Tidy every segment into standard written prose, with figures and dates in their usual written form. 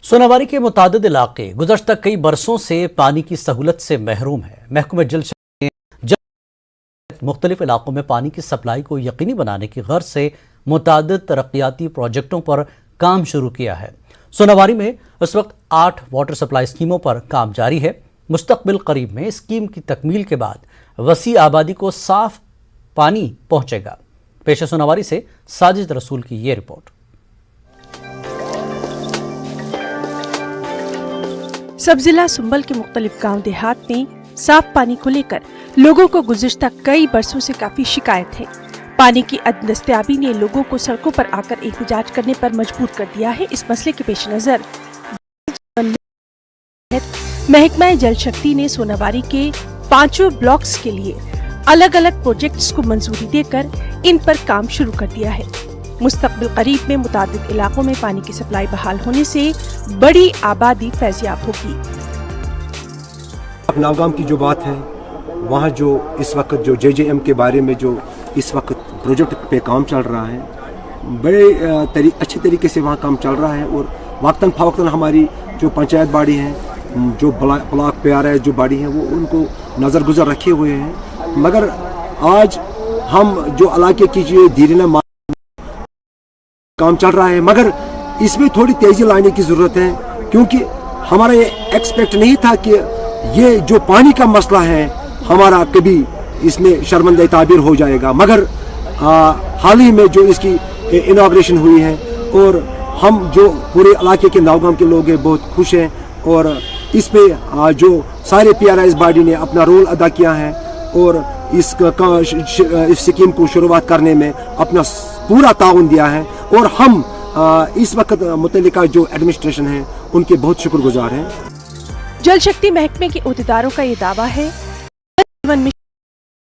سوناواری کے متعدد علاقے گزشتہ کئی برسوں سے پانی کی سہولت سے محروم ہیں۔ محکمہ جل شکتی نے مختلف علاقوں میں پانی کی سپلائی کو یقینی بنانے کی غرض سے متعدد ترقیاتی پروجیکٹوں پر کام شروع کیا ہے۔ سوناواری میں اس وقت 8 واٹر سپلائی اسکیموں پر کام جاری ہے۔ مستقبل قریب میں اسکیم کی تکمیل کے بعد وسیع آبادی کو صاف پانی پہنچے گا۔ پیش سوناواری سے ساجد رسول کی یہ رپورٹ۔ سب ضلع سنبل کے مختلف گاؤں دیہات میں صاف پانی کو لے کر لوگوں کو گزشتہ کئی برسوں سے کافی شکایت ہے۔ پانی کی عدم دستیابی نے لوگوں کو سڑکوں پر آ کر احتجاج کرنے پر مجبور کر دیا ہے۔ اس مسئلے کے پیش نظر محکمہ جل شکتی نے سوناواری کے 5 بلاکس کے لیے الگ الگ پروجیکٹس کو منظوری دے کر ان پر کام شروع کر دیا ہے۔ مستقبل قریب میں متعدد علاقوں میں پانی کی سپلائی بحال ہونے سے بڑی آبادی فیضیاب ہوگی۔ ناگام کی جو بات ہے، وہاں جو اس وقت جو JJM کے بارے میں جو اس وقت پروجیکٹ پہ کام چل رہا ہے، بڑے اچھے طریقے سے وہاں کام چل رہا ہے، اور وقتاً فوقتاً ہماری جو پنچایت باڑی ہیں، جو بلاک PRS جو باڑی ہیں، وہ ان کو نظر گزر رکھے ہوئے ہیں۔ مگر آج ہم جو علاقے کی جو دیرینہ کام چل رہا ہے، مگر اس میں تھوڑی تیزی لانے کی ضرورت ہے، کیونکہ ہمارا یہ ایکسپیکٹ نہیں تھا کہ یہ جو پانی کا مسئلہ ہے ہمارا کبھی اس میں شرمندہ تعبیر ہو جائے گا۔ مگر حال ہی میں جو اس کی اناگریشن ہوئی ہے، اور ہم جو پورے علاقے کے ناگام کے لوگ ہیں بہت خوش ہیں، اور اس پہ جو سارے PRS باڈی نے اپنا رول ادا کیا ہے، اور اس سکیم کو شروعات کرنے میں اپنا پورا تعاون دیا ہے، اور ہم اس وقت متعلقہ جو ایڈمنسٹریشن ہے ان کے بہت شکر گزار ہیں۔ جل شکتی محکمے کے عہدیداروں کا یہ دعویٰ ہے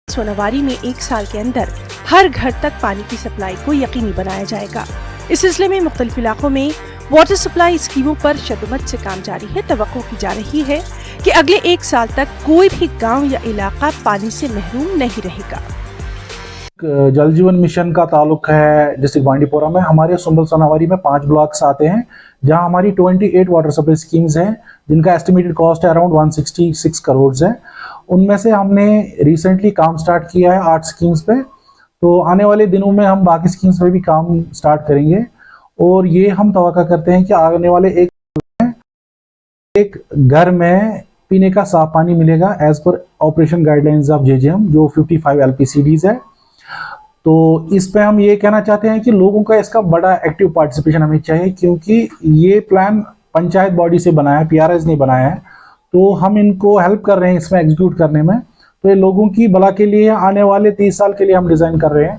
سوناواری میں 1 سال کے اندر ہر گھر تک پانی کی سپلائی کو یقینی بنایا جائے گا۔ اس سلسلے میں مختلف علاقوں میں واٹر سپلائی اسکیموں پر شدت سے کام جاری ہے۔ توقع کی جا رہی ہے کہ اگلے 1 سال تک کوئی بھی گاؤں یا علاقہ پانی سے محروم نہیں رہے گا۔ جل جیون مشن کا تعلق ہے ڈسٹرکٹ بانڈی پورہ میں۔ ہمارے سنبل سوناواری میں 5 بلاکس آتے ہیں، جہاں ہماری 28 واٹر سپلائی اسکیمز ہیں، جن کا ایسٹیمیٹڈ کاسٹ ہے اراؤنڈ 166 کروڑ ہے۔ ان میں سے ہم نے ریسنٹلی کام سٹارٹ کیا ہے 8 اسکیمز پہ، تو آنے والے دنوں میں ہم باقی اسکیمز پہ بھی کام سٹارٹ کریں گے، اور یہ ہم توقع کرتے ہیں کہ آنے والے ایک گھر میں پینے کا صاف پانی ملے گا as per operation guidelines of JJM جو 55 LPCDs ہے۔ تو اس پہ ہم یہ کہنا چاہتے ہیں کہ لوگوں کا اس کا بڑا ایکٹیو پارٹیسپیشن ہمیں چاہیے، کیونکہ یہ پلان پنچایت باڈی سے بنایا ہے، PRS نے بنایا ہے، تو ہم ان کو ہیلپ کر رہے ہیں اس میں ایگزیکیوٹ کرنے میں۔ تو یہ لوگوں کی بھلا کے لیے آنے والے 30 سال کے لیے ہم ڈیزائن کر رہے ہیں،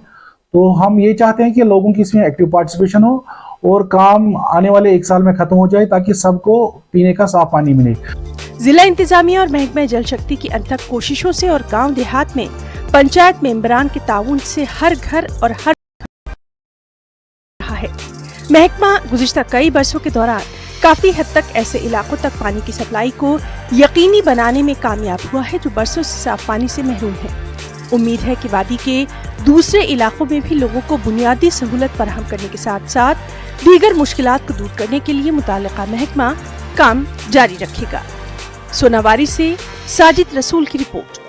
تو ہم یہ چاہتے ہیں کہ لوگوں کی اس میں ایکٹیو پارٹیسپیشن ہو، اور کام آنے والے 1 سال میں ختم ہو جائے تاکہ سب کو پینے کا صاف پانی ملے۔ ضلع انتظامیہ اور محکمہ جل شکتی کی انتھک کوششوں سے اور گاؤں دیہات میں پنچایت ممبران کے تعاون سے ہر گھر اور ہر رہا ہے۔ محکمہ گزشتہ کئی برسوں کے دوران کافی حد تک ایسے علاقوں تک پانی کی سپلائی کو یقینی بنانے میں کامیاب ہوا ہے جو برسوں سے صاف پانی سے محروم ہے۔ امید ہے کہ وادی کے دوسرے علاقوں میں بھی لوگوں کو بنیادی سہولت فراہم کرنے کے ساتھ ساتھ دیگر مشکلات کو دور کرنے کے لیے متعلقہ محکمہ کام جاری رکھے گا۔ سوناواری سے ساجد رسول کی رپورٹ۔